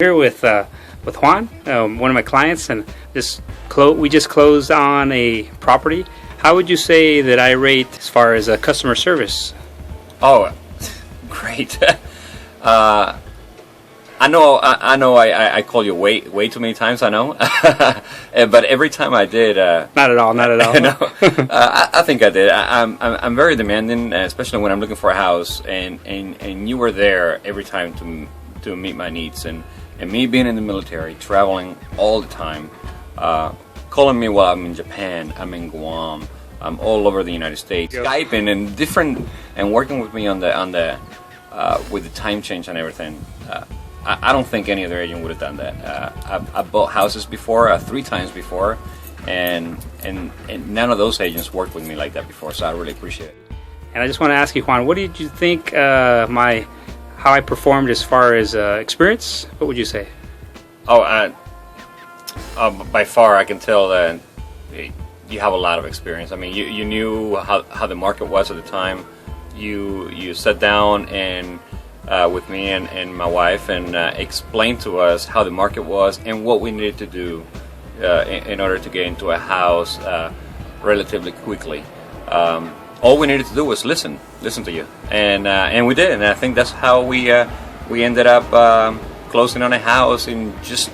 Here with Juan, one of my clients, and we just closed on a property. How would you say that I rate as far as customer service? Oh, great. I know I called you way too many times, I know. But every time I did... Not at all. No, I think I did. I'm very demanding, especially when I'm looking for a house, and you were there every time to meet my needs. And me being in the military, traveling all the time, calling me while I'm in Japan, I'm in Guam, I'm all over the United States, Skyping and working with me on the with the time change and everything. I don't think any other agent would have done that. I've bought houses before, 3 times before, and none of those agents worked with me like that before, so I really appreciate it. And I just want to ask you, Juan, what did you think how I performed as far as experience? What would you say? By far, I can tell that you have a lot of experience. I mean, you knew how the market was at the time. You sat down and with me and my wife and explained to us how the market was and what we needed to do in order to get into a house relatively quickly. All we needed to do was listen to you, and we did. And I think that's how we ended up closing on a house in just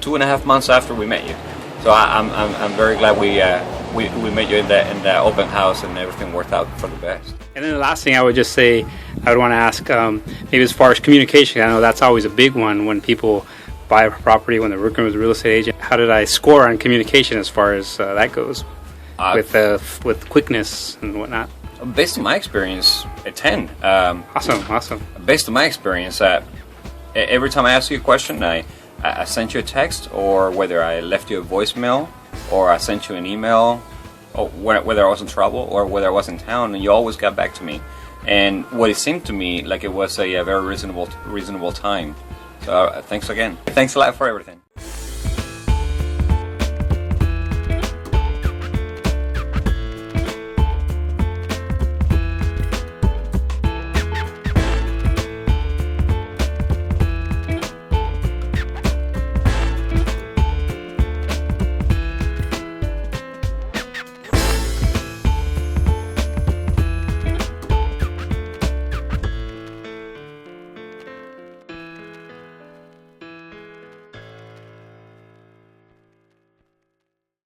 2.5 months after we met you. So I'm very glad we met you in the open house, and everything worked out for the best. And then the last thing I would just say, I would want to ask, maybe as far as communication, I know that's always a big one when people buy a property, when they're working with a real estate agent. How did I score on communication as far as that goes, with quickness and whatnot? Based on my experience, a 10. Awesome. Based on my experience, every time I ask you a question, I sent you a text, or whether I left you a voicemail, or I sent you an email, or whether I was in trouble or whether I was in town, and you always got back to me. And what it seemed to me like it was a very reasonable time. So thanks again. Thanks a lot for everything.